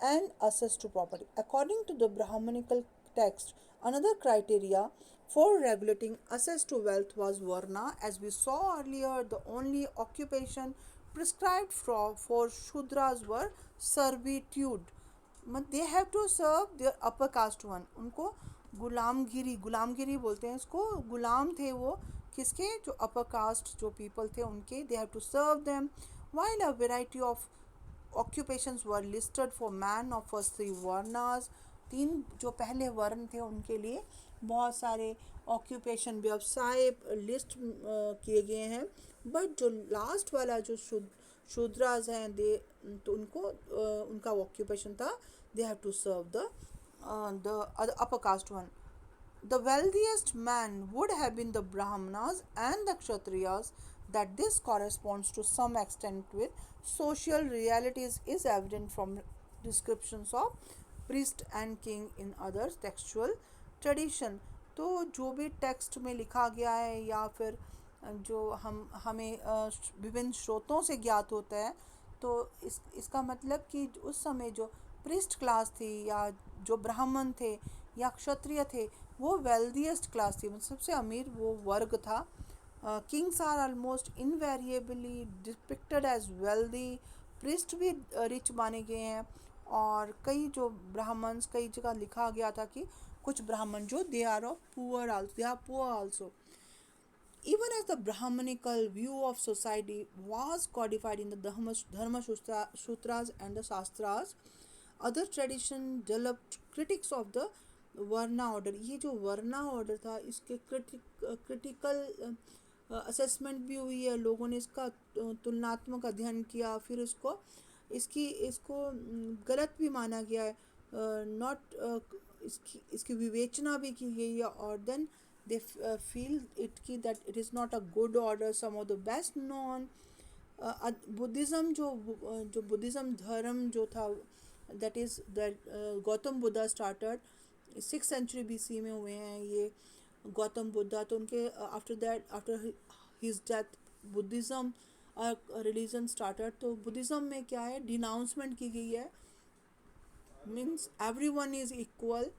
and access to property. According to the Brahmanical text, another criteria for regulating access to wealth was varna. As we saw earlier, the only occupation prescribed for Shudras were servitude. They have to serve their upper caste one. उनको गुलामगिरी बोलते हैं इसको. गुलाम थे वो किसके? जो upper caste जो पीपल थे उनके. They have to serve them. While a variety of occupations were listed for man of first three varnas. तीन जो पहले वर्ण थे उनके लिए बहुत सारे ऑक्यूपेशन व्यवसाय लिस्ट किए गए हैं. बट जो लास्ट वाला जो शूद्राज हैं दे तो उनको उनका ऑक्यूपेशन था they have to serve the upper caste one. The wealthiest man would have been the Brahmanas and the Kshatriyas. That this corresponds to some extent with social realities is evident from descriptions of priest and king in other textual tradition. तो जो भी text में लिखा गया है या फिर जो हमें विभिन्न स्रोतों से ज्ञात होता है, तो इसका मतलब कि उस समय जो प्रिस्ट क्लास थी या जो ब्राह्मण थे या क्षत्रिय थे वो वेल्दीएस्ट क्लास थी, मतलब सबसे अमीर वो वर्ग था. Kings are almost invariably depicted as wealthy. Priest भी रिच माने गए हैं. और कई जो ब्राह्मण्स कई जगह लिखा गया था कि कुछ ब्राह्मण जो they are poor also. Even as the Brahmanical view of society was codified in the Dharma Sutras and the Shastras, other tradition developed critics of the Varna order. ये जो Varna order था इसके critical असेसमेंट भी हुई है. लोगों ने इसका तुलनात्मक अध्ययन किया, फिर इसको गलत भी माना गया है. नॉट इसकी विवेचना भी की गई है. और then they feel it ki that it is not a good order. Some of the best known Buddhism जो बुद्धिज़्म धर्म जो था that is that Gautam Buddha started 6th century BC में हुए हैं ये गौतम बुद्धा. तो उनके after his death Buddhism religion started. तो बुद्धिज़्म में क्या है, डिनाउंसमेंट की गई है. Means everyone is equal,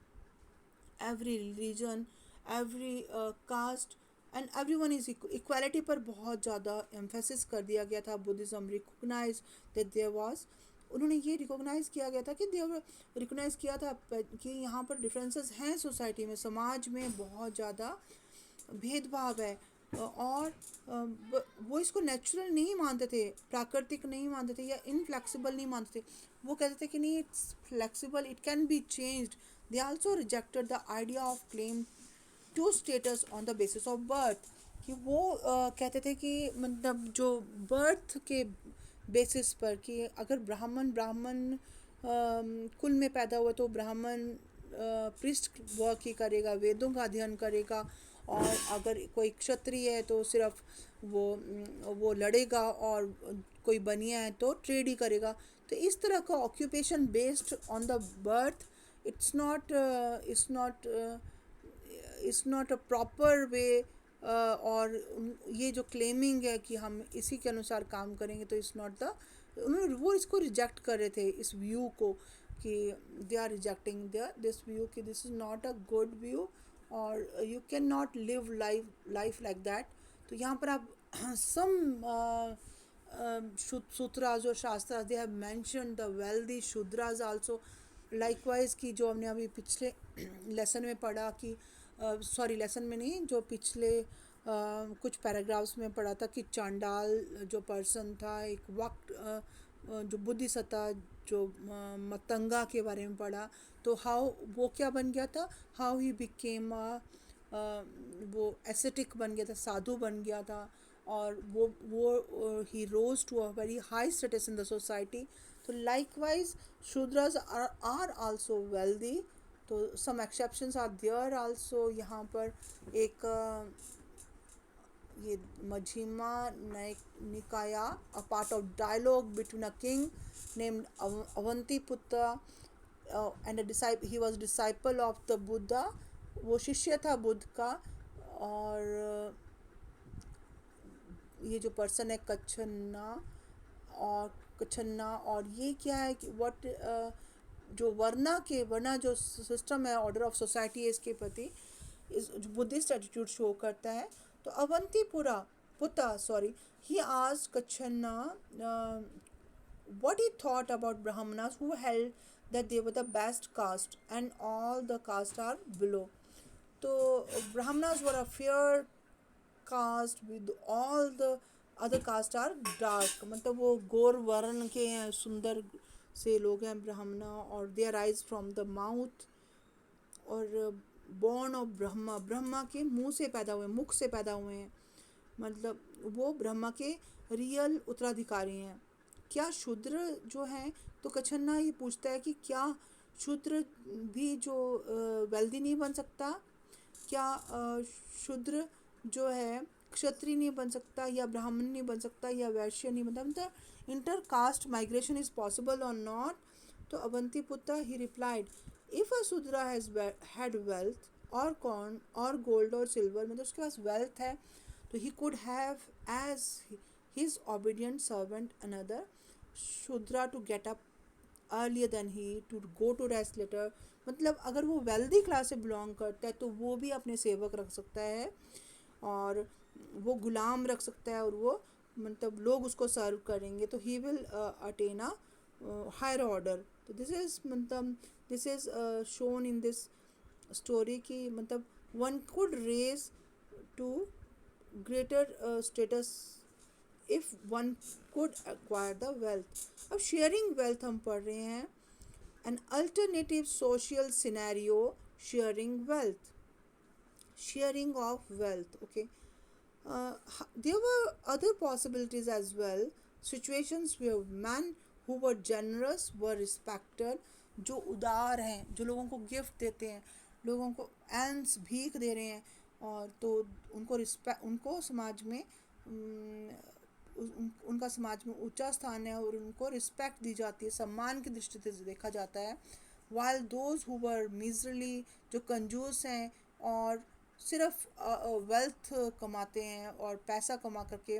every religion, every caste and everyone is equality पर बहुत ज़्यादा एम्फेसिस कर दिया गया था. Buddhism recognise that there was, उन्होंने ये रिकॉग्नाइज़ किया गया था कि रिकॉग्नाइज़ किया था कि यहाँ पर डिफरेंसेस हैं सोसाइटी में, समाज में बहुत ज़्यादा भेदभाव है. और वो इसको नेचुरल नहीं मानते थे, प्राकृतिक नहीं मानते थे या इनफ्लेक्सिबल नहीं मानते थे. वो कहते थे कि नहीं it's flexible, it can be changed. They also rejected the idea of claim to status on the basis of birth. कि वो कहते थे कि मतलब जो बर्थ के बेसिस पर कि अगर ब्राह्मण कुल में पैदा हुआ तो ब्राह्मण पृष्ठ वर्क ही करेगा, वेदों का अध्ययन करेगा. और अगर कोई क्षत्रिय है तो सिर्फ वो लड़ेगा, और कोई बनिया है तो ट्रेड ही करेगा. तो इस तरह का occupation based on the birth it's not a proper way. और ये जो क्लेमिंग है कि हम इसी के अनुसार काम करेंगे तो इट्स नॉट द, उन्होंने वो इसको रिजेक्ट कर रहे थे इस व्यू को कि they are rejecting this view कि this is not a good view और you can not live life like that. तो यहाँ पर आप सम सूत्रास और shastras they have mentioned the wealthy shudras also. Likewise की जो हमने अभी पिछले लेसन में पढ़ा कि लेसन में नहीं, जो पिछले कुछ पैराग्राफ्स में पढ़ा था कि चांडाल जो पर्सन था एक वक्त जो बुद्धिसत्ता जो मतंगा के बारे में पढ़ा. तो हाउ वो क्या बन गया था, हाउ ही बिकेम वो एसेटिक बन गया था, साधु बन गया था. और वो he rose to a very high status in the society. तो likewise shudras are also wealthy. तो some exceptions are there also. यहाँ पर एक ये Majjhima Nikaya, a part of dialogue between a king named Avantiputra and he was disciple of the Buddha. वो शिष्य था बुद्ध का. और ये जो पर्सन है कच्छन्ना, और ये क्या है कि व्हाट जो वर्णा जो सिस्टम है, ऑर्डर ऑफ सोसाइटी है, इसके प्रति इस बुद्धिस्ट एटीट्यूड शो करता है। तो अवंतीपुरा पुता सॉरी ही आज कच्छन्ना what he thought about Brahmanas who held that they were the best caste and all the castes are below. So Brahmanas were a fair caste with all the other castes are dark, मतलब वो गौर वर्ण के हैं, सुंदर से लोग हैं ब्राह्मणा, और दे अराइज फ्रॉम द माउथ, और बॉर्न ऑफ ब्रह्मा, ब्रह्मा के मुंह से पैदा हुए, मुख से पैदा हुए हैं, मतलब वो ब्रह्मा के रियल उत्तराधिकारी हैं। क्या शूद्र जो हैं, तो कच्छन्ना ये पूछता है कि क्या शूद्र भी जो वेल्दी नहीं बन सकता, क्या शूद्र जो है क्षत्रिय नहीं बन सकता, या ब्राह्मण नहीं बन सकता, या वैश्य नहीं बनता, मतलब inter caste migration is possible or not. तो Avantiputra he replied, if a shudra has had wealth or corn or gold or silver, मतलब उसके पास वेल्थ है, तो he could have as his obedient servant another Shudra to get up earlier than he to go to rest later, मतलब अगर वो wealthy class से belong करता है तो वो भी अपने सेवक रख सकता है, और वो गुलाम रख सकता है, और वो मतलब लोग उसको सर्व करेंगे, तो he will attain a higher order. तो दिस इज मतलब this is shown in this story की मतलब one could raise to greater status if one could acquire the wealth. अब शेयरिंग वेल्थ हम पढ़ रहे हैं, an alternative social scenario, sharing wealth, sharing of wealth. Okay, there were other possibilities as well, situations where men who were generous were respected, जो उदार हैं, जो लोगों को गिफ्ट देते हैं, लोगों को एल्म्स भीख दे रहे हैं, और तो उनको रिस्पेक्ट, उनको समाज में उनका समाज में ऊंचा स्थान है, और उनको रिस्पेक्ट दी जाती है, सम्मान की दृष्टि से देखा जाता है। वाइल दोज हु वर मिजरली, जो कंजूस हैं और सिर्फ वेल्थ कमाते हैं और पैसा कमा करके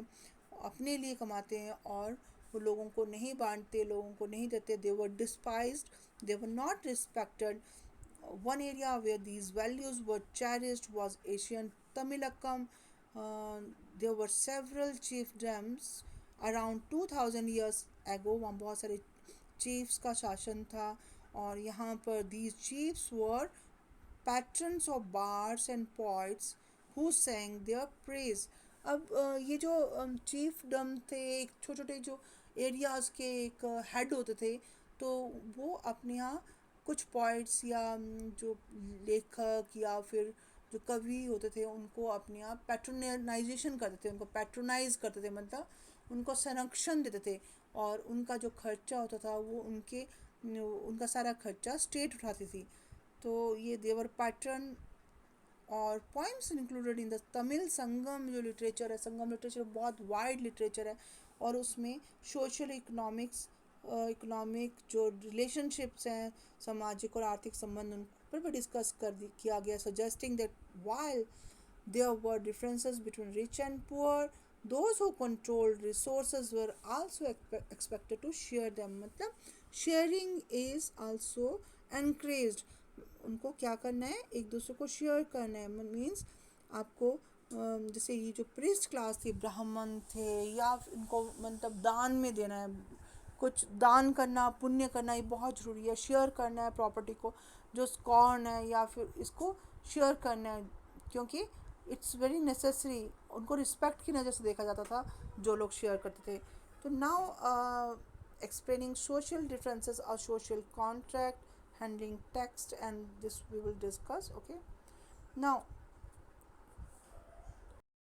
अपने लिए कमाते हैं, और वो लोगों को नहीं बांटते, लोगों को नहीं देते, they were despised, they were not respected. One area where these values were cherished was Asian Tamilakam. There were several chiefdoms around 2000 years ago, वहाँ बहुत सारे chiefs का शासन था, और यहाँ पर these chiefs were patrons of bards and poets who sang their praise. अब ये जो चीफ डम थे, एक छोटे छोटे जो एरियाज़ के एक हेड होते थे, तो वो अपने यहाँ कुछ पॉइट्स या जो लेखक या फिर जो कवि होते थे उनको अपने यहाँ पैट्रोनाइजेशन करते थे, उनको पैट्रोनाइज करते थे, मतलब उनको संरक्षण देते थे, और उनका जो खर्चा होता था वो उनका सारा खर्चा स्टेट उठाती थी। तो ये देवर पैटर्न और poems included in the Tamil Sangam, जो लिटरेचर है, संगम लिटरेचर बहुत वाइड लिटरेचर है, और उसमें सोशल इकोनॉमिक जो रिलेशनशिप्स हैं, सामाजिक और आर्थिक संबंध, उन पर भी डिस्कस किया गया, suggesting that while there were differences between rich and poor, those who controlled resources were also expected to share them, मतलब sharing is also encouraged, उनको क्या करना है, एक दूसरे को शेयर करना है, मीन्स आपको जैसे ये जो प्रिस्ट क्लास थी, ब्राह्मण थे, या इनको मतलब दान में देना है, कुछ दान करना, पुण्य करना, ये बहुत ज़रूरी है, शेयर करना है प्रॉपर्टी को, जो स्कॉर्न है या फिर इसको शेयर करना है, क्योंकि इट्स वेरी नेसेसरी, उनको रिस्पेक्ट की नज़र से देखा जाता था जो लोग शेयर करते थे। तो now explaining social differences or social contract, handling text, and this we will discuss. Okay, now